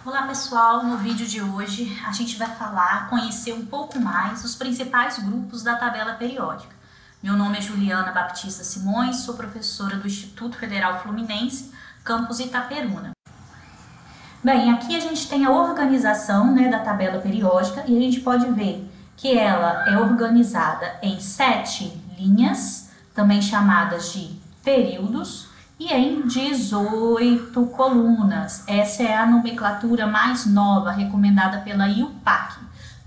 Olá pessoal, no vídeo de hoje a gente vai conhecer um pouco mais os principais grupos da tabela periódica. Meu nome é Juliana Baptista Simões, sou professora do Instituto Federal Fluminense, campus Itaperuna. Bem, aqui a gente tem a organização da tabela periódica e a gente pode ver que ela é organizada em 7 linhas, também chamadas de períodos, e em 18 colunas. Essa é a nomenclatura mais nova, recomendada pela IUPAC.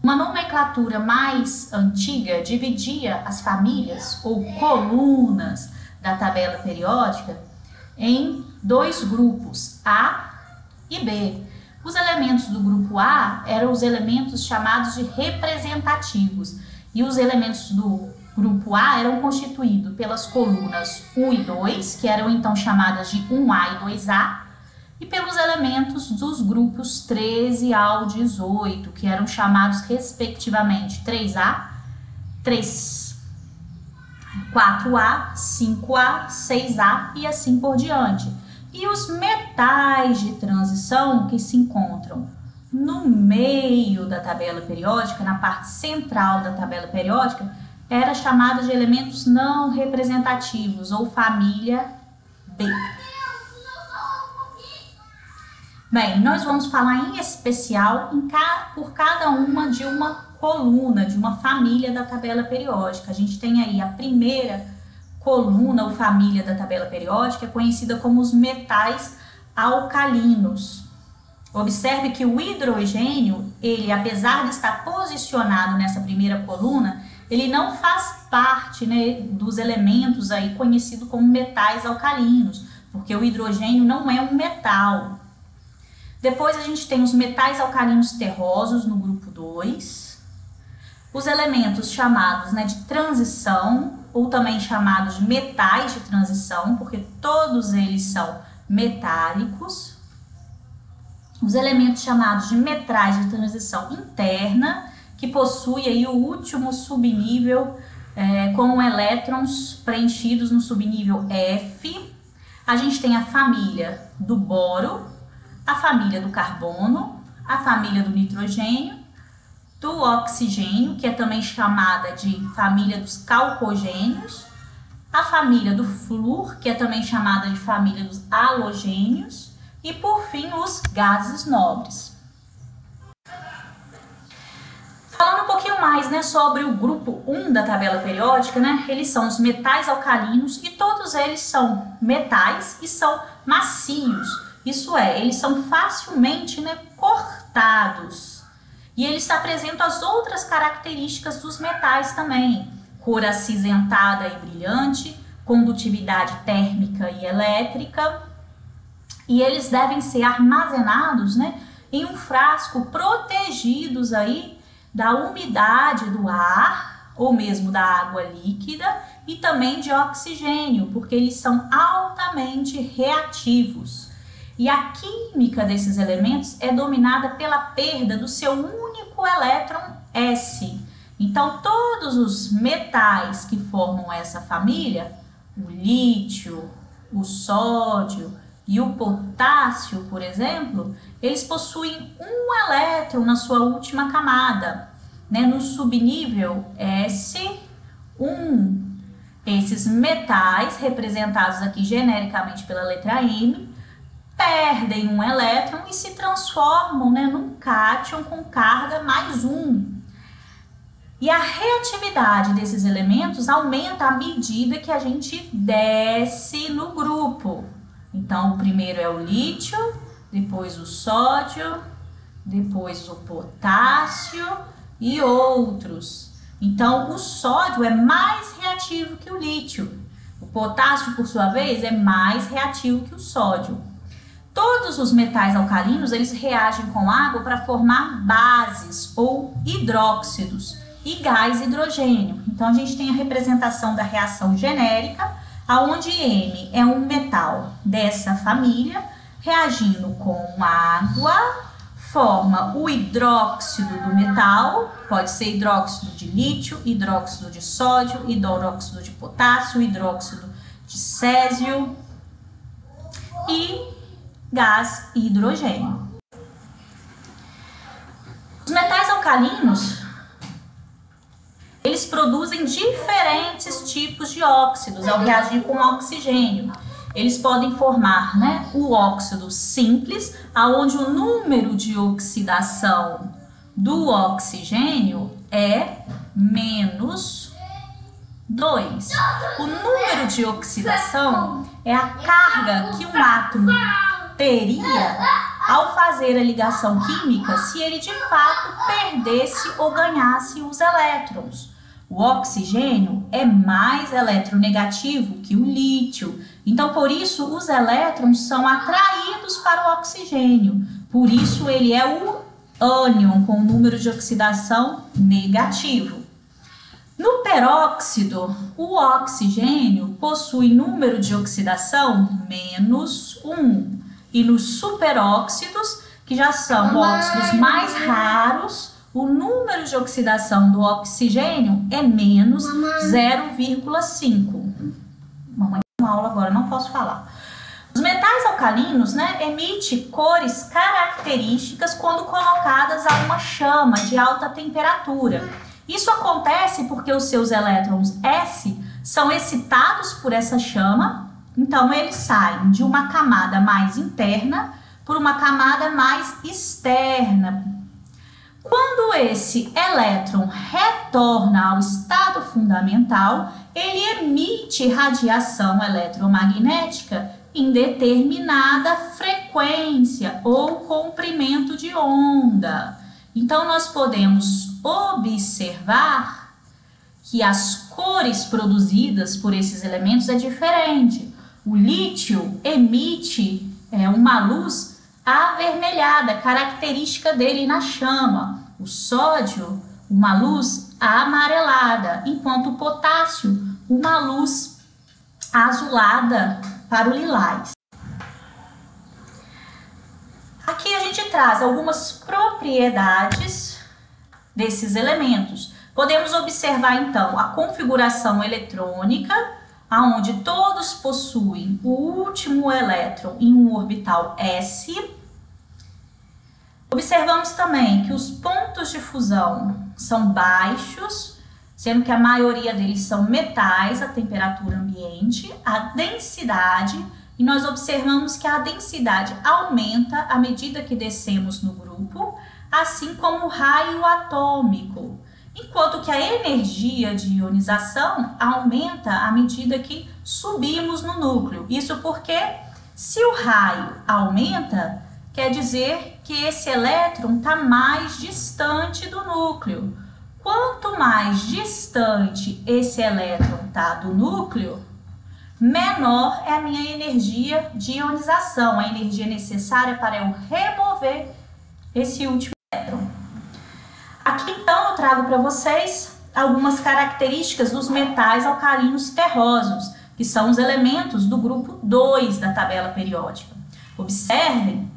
Uma nomenclatura mais antiga dividia as famílias ou colunas da tabela periódica em 2 grupos, A e B. Os elementos do grupo A eram os elementos chamados de representativos, e os elementos do grupo A eram constituídos pelas colunas 1 e 2, que eram então chamadas de 1A e 2A, e pelos elementos dos grupos 13 ao 18, que eram chamados respectivamente 3A, 4A, 5A, 6A e assim por diante. E os metais de transição que se encontram no meio da tabela periódica, na parte central da tabela periódica, era chamada de elementos não representativos ou família B. Bem, nós vamos falar em especial por cada uma de uma coluna, de uma família da tabela periódica. A gente tem aí a primeira coluna ou família da tabela periódica, conhecida como os metais alcalinos. Observe que o hidrogênio, ele, apesar de estar posicionado nessa primeira coluna, ele não faz parte dos elementos aí conhecidos como metais alcalinos, porque o hidrogênio não é um metal. Depois a gente tem os metais alcalinos terrosos no grupo 2, os elementos chamados de transição, ou também chamados de metais de transição, porque todos eles são metálicos, os elementos chamados de metais de transição interna, que possui aí o último subnível com elétrons preenchidos no subnível F. A gente tem a família do boro, a família do carbono, a família do nitrogênio, do oxigênio, que é também chamada de família dos calcogênios, a família do flúor, que é também chamada de família dos halogênios, e por fim os gases nobres. Falando um pouquinho mais sobre o grupo 1 da tabela periódica, eles são os metais alcalinos e todos eles são metais e são macios, isso é, eles são facilmente cortados. E eles apresentam as outras características dos metais também: cor acinzentada e brilhante, condutividade térmica e elétrica, e eles devem ser armazenados em um frasco, protegidos aí da umidade do ar ou mesmo da água líquida e também de oxigênio, porque eles são altamente reativos. E a química desses elementos é dominada pela perda do seu único elétron S. Então, todos os metais que formam essa família, o lítio, o sódio e o potássio, por exemplo, eles possuem um elétron na sua última camada, no subnível S1. Esses metais, representados aqui genericamente pela letra M, perdem um elétron e se transformam num cátion com carga mais 1. E a reatividade desses elementos aumenta à medida que a gente desce no grupo. Então, o primeiro é o lítio, depois o sódio, depois o potássio e outros. Então, o sódio é mais reativo que o lítio. O potássio, por sua vez, é mais reativo que o sódio. Todos os metais alcalinos, eles reagem com água para formar bases ou hidróxidos e gás hidrogênio. Então, a gente tem a representação da reação genérica, onde M é um metal dessa família, reagindo com água, forma o hidróxido do metal, pode ser hidróxido de lítio, hidróxido de sódio, hidróxido de potássio, hidróxido de césio e gás hidrogênio. alcalinos, eles produzem diferentes tipos de óxidos ao reagir com oxigênio. Eles podem formar, né, o óxido simples, onde o número de oxidação do oxigênio é -2. O número de oxidação é a carga que um átomo teria ao fazer a ligação química se ele de fato perdesse ou ganhasse os elétrons. O oxigênio é mais eletronegativo que o lítio, então por isso os elétrons são atraídos para o oxigênio, por isso ele é o ânion com o número de oxidação negativo. No peróxido, o oxigênio possui número de oxidação -1. E nos superóxidos, que já são óxidos mais raros, o número de oxidação do oxigênio é -0,5. Mamãe tem uma aula agora, não posso falar. Os metais alcalinos, né, emitem cores características quando colocadas a uma chama de alta temperatura. Isso acontece porque os seus elétrons S são excitados por essa chama, então eles saem de uma camada mais interna por uma camada mais externa. Quando esse elétron retorna ao estado fundamental, ele emite radiação eletromagnética em determinada frequência ou comprimento de onda. Então, nós podemos observar que as cores produzidas por esses elementos é diferente. O lítio emite uma luz avermelhada, característica dele na chama. O sódio, uma luz amarelada, enquanto o potássio, uma luz azulada para o lilás. Aqui a gente traz algumas propriedades desses elementos. Podemos observar então a configuração eletrônica, onde todos possuem o último elétron em um orbital s. Observamos também que os pontos de fusão são baixos, sendo que a maioria deles são metais a temperatura ambiente. A densidade, e nós observamos que a densidade aumenta à medida que descemos no grupo, assim como o raio atômico, enquanto que a energia de ionização aumenta à medida que subimos no núcleo. Isso porque, se o raio aumenta, quer dizer que esse elétron está mais distante do núcleo. Quanto mais distante esse elétron está do núcleo, menor é a minha energia de ionização, a energia necessária para eu remover esse último elétron. Aqui então eu trago para vocês algumas características dos metais alcalinos terrosos, que são os elementos do grupo 2 da tabela periódica. Observem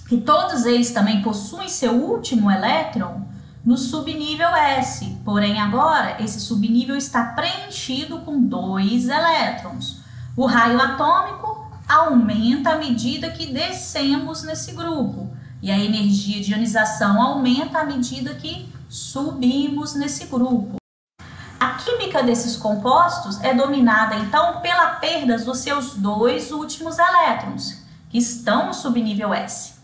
que todos eles também possuem seu último elétron no subnível S, porém agora esse subnível está preenchido com 2 elétrons. O raio atômico aumenta à medida que descemos nesse grupo, e a energia de ionização aumenta à medida que subimos nesse grupo. A química desses compostos é dominada então pela perda dos seus 2 últimos elétrons, que estão no subnível S.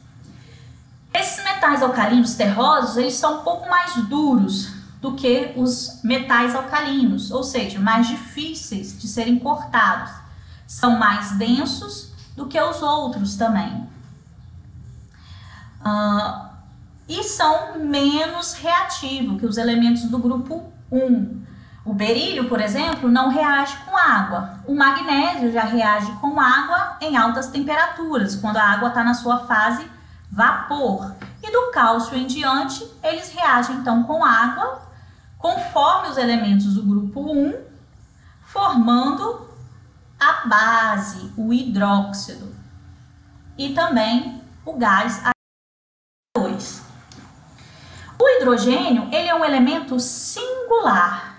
Esses metais alcalinos terrosos, eles são um pouco mais duros do que os metais alcalinos, ou seja, mais difíceis de serem cortados. São mais densos do que os outros também. E são menos reativos que os elementos do grupo 1. O berílio, por exemplo, não reage com água. O magnésio já reage com água em altas temperaturas, quando a água está na sua fase vapor. E do cálcio em diante, eles reagem então com água, conforme os elementos do grupo 1, formando a base, o hidróxido, e também o gás H2. O hidrogênio, ele é um elemento singular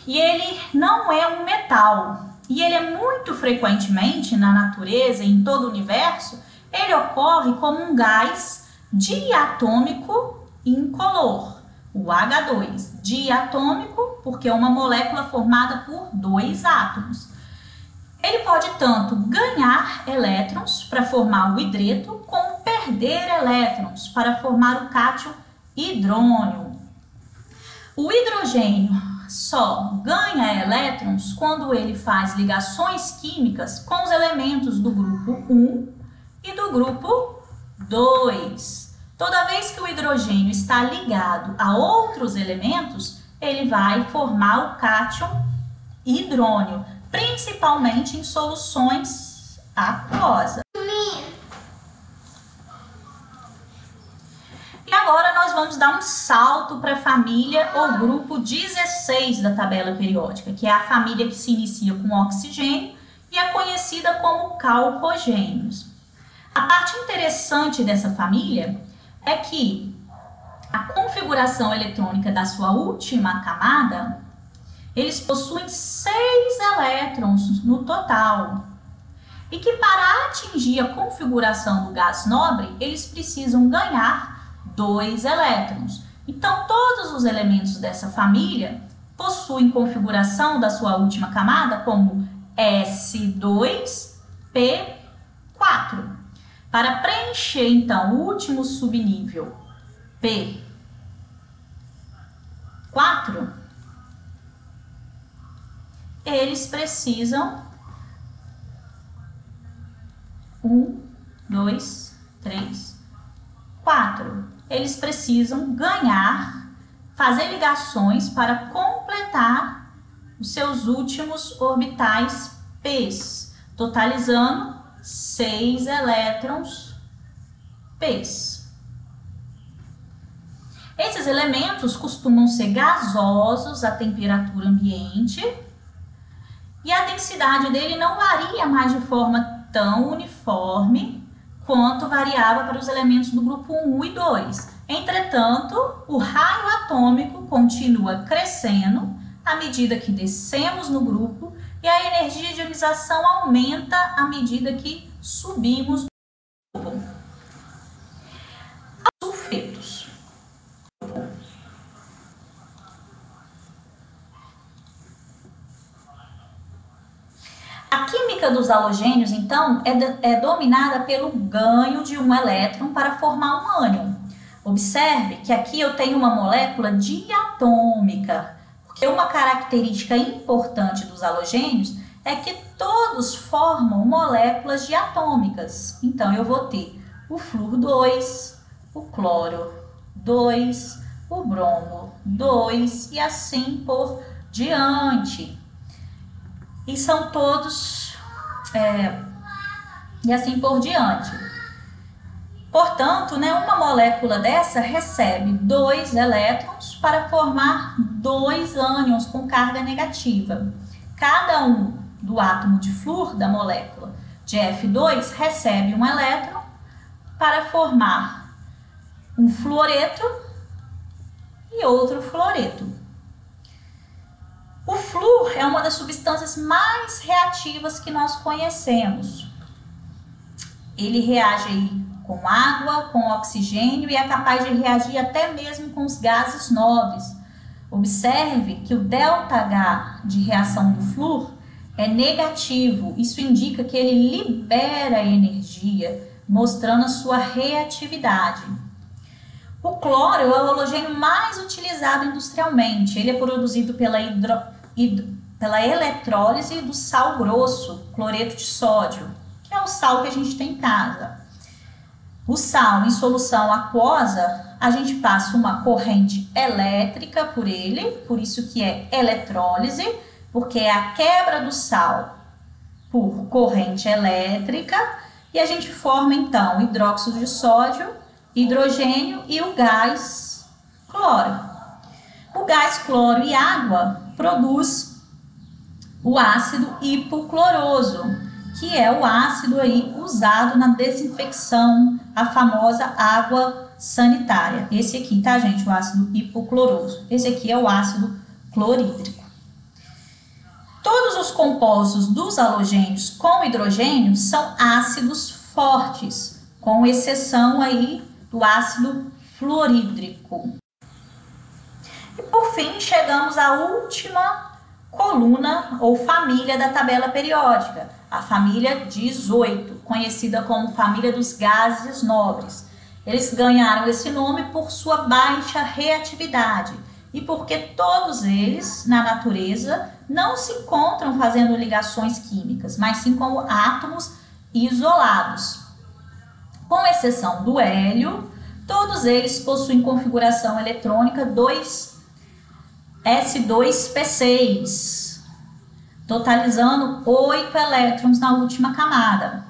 e ele não é um metal. E ele é muito frequentemente na natureza e em todo o universo, ele ocorre como um gás diatômico incolor, o H2, diatômico, porque é uma molécula formada por 2 átomos. Ele pode tanto ganhar elétrons para formar o hidreto, como perder elétrons para formar o cátion hidrônio. O hidrogênio só ganha elétrons quando ele faz ligações químicas com os elementos do grupo 1 e do grupo 2. Toda vez que o hidrogênio está ligado a outros elementos, ele vai formar o cátion hidrônio, principalmente em soluções aquosas. E agora nós vamos dar um salto para a família ou grupo 16 da tabela periódica, que é a família que se inicia com oxigênio e é conhecida como calcogênios. A parte interessante dessa família é que a configuração eletrônica da sua última camada, eles possuem 6 elétrons no total. E que para atingir a configuração do gás nobre, eles precisam ganhar 2 elétrons. Então, todos os elementos dessa família possuem configuração da sua última camada como S2P4. Para preencher, então, o último subnível P4, eles precisam 1, 2, 3, 4. Eles precisam ganhar, fazer ligações para completar os seus últimos orbitais P's, totalizando 6 elétrons P's. Esses elementos costumam ser gasosos à temperatura ambiente e a densidade dele não varia mais de forma tão uniforme quanto variava para os elementos do grupo 1 e 2. Entretanto, o raio atômico continua crescendo à medida que descemos no grupo e a energia de ionização aumenta à medida que subimos no grupo. Sulfetos. A química dos halogênios, então, é dominada pelo ganho de um elétron para formar um ânion. Observe que aqui eu tenho uma molécula diatômica, porque uma característica importante dos halogênios é que todos formam moléculas diatômicas. Então, eu vou ter o flúor 2, o cloro 2, o bromo 2 e assim por diante. E são todos, e assim por diante. Portanto, uma molécula dessa recebe 2 elétrons para formar 2 ânions com carga negativa. Cada um do átomo de flúor da molécula de F2 recebe um elétron para formar um fluoreto e outro fluoreto. O flúor é uma das substâncias mais reativas que nós conhecemos. Ele reage aí com água, com oxigênio e é capaz de reagir até mesmo com os gases nobres. Observe que o ΔH de reação do flúor é negativo. Isso indica que ele libera energia, mostrando a sua reatividade. O cloro é o halogênio mais utilizado industrialmente. Ele é produzido pela eletrólise do sal grosso, cloreto de sódio, que é o sal que a gente tem em casa. O sal em solução aquosa, a gente passa uma corrente elétrica por ele, por isso que é eletrólise, porque é a quebra do sal por corrente elétrica, e a gente forma então hidróxido de sódio, hidrogênio e o gás cloro. O gás cloro e água produz o ácido hipocloroso, que é o ácido aí usado na desinfecção, a famosa água sanitária. Esse aqui, tá, gente? O ácido hipocloroso. Esse aqui é o ácido clorídrico. Todos os compostos dos halogênios com hidrogênio são ácidos fortes, com exceção aí do ácido fluorídrico. E por fim, chegamos à última coluna ou família da tabela periódica, a família 18, conhecida como família dos gases nobres. Eles ganharam esse nome por sua baixa reatividade e porque todos eles, na natureza, não se encontram fazendo ligações químicas, mas sim como átomos isolados. Com exceção do hélio, todos eles possuem configuração eletrônica 2s2p6, totalizando 8 elétrons na última camada.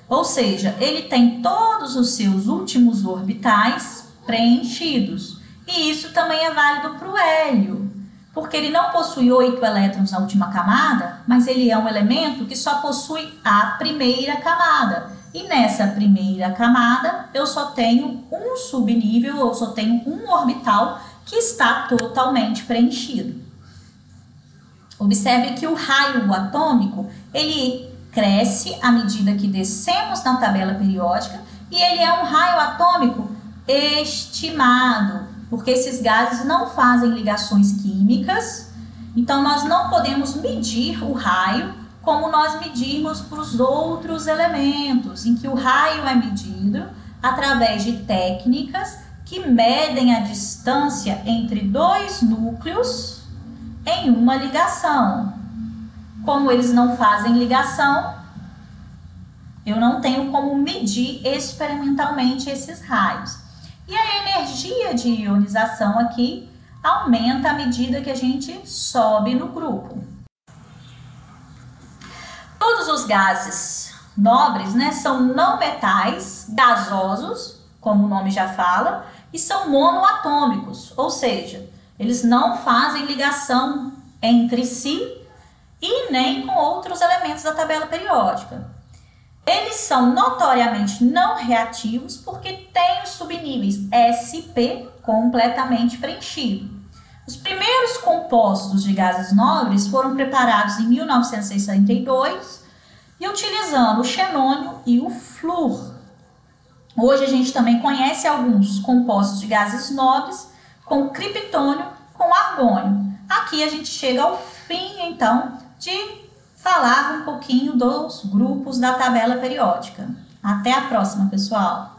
Ou seja, ele tem todos os seus últimos orbitais preenchidos. E isso também é válido para o hélio, porque ele não possui 8 elétrons na última camada, mas ele é um elemento que só possui a primeira camada. E nessa primeira camada, eu só tenho um subnível, ou só tenho um orbital que está totalmente preenchido. Observe que o raio atômico, ele cresce à medida que descemos na tabela periódica e ele é um raio atômico estimado, porque esses gases não fazem ligações químicas, então nós não podemos medir o raio como nós medirmos para os outros elementos, em que o raio é medido através de técnicas que medem a distância entre dois núcleos em uma ligação. Como eles não fazem ligação, eu não tenho como medir experimentalmente esses raios. E a energia de ionização aqui aumenta à medida que a gente sobe no grupo. Todos os gases nobres, né, são não metais gasosos, como o nome já fala, e são monoatômicos, ou seja, eles não fazem ligação entre si e nem com outros elementos da tabela periódica. Eles são notoriamente não reativos porque têm os subníveis sp completamente preenchidos. Os primeiros compostos de gases nobres foram preparados em 1962 e utilizando o xenônio e o flúor. Hoje a gente também conhece alguns compostos de gases nobres com criptônio, com argônio. Aqui a gente chega ao fim, então, de falar um pouquinho dos grupos da tabela periódica. Até a próxima, pessoal!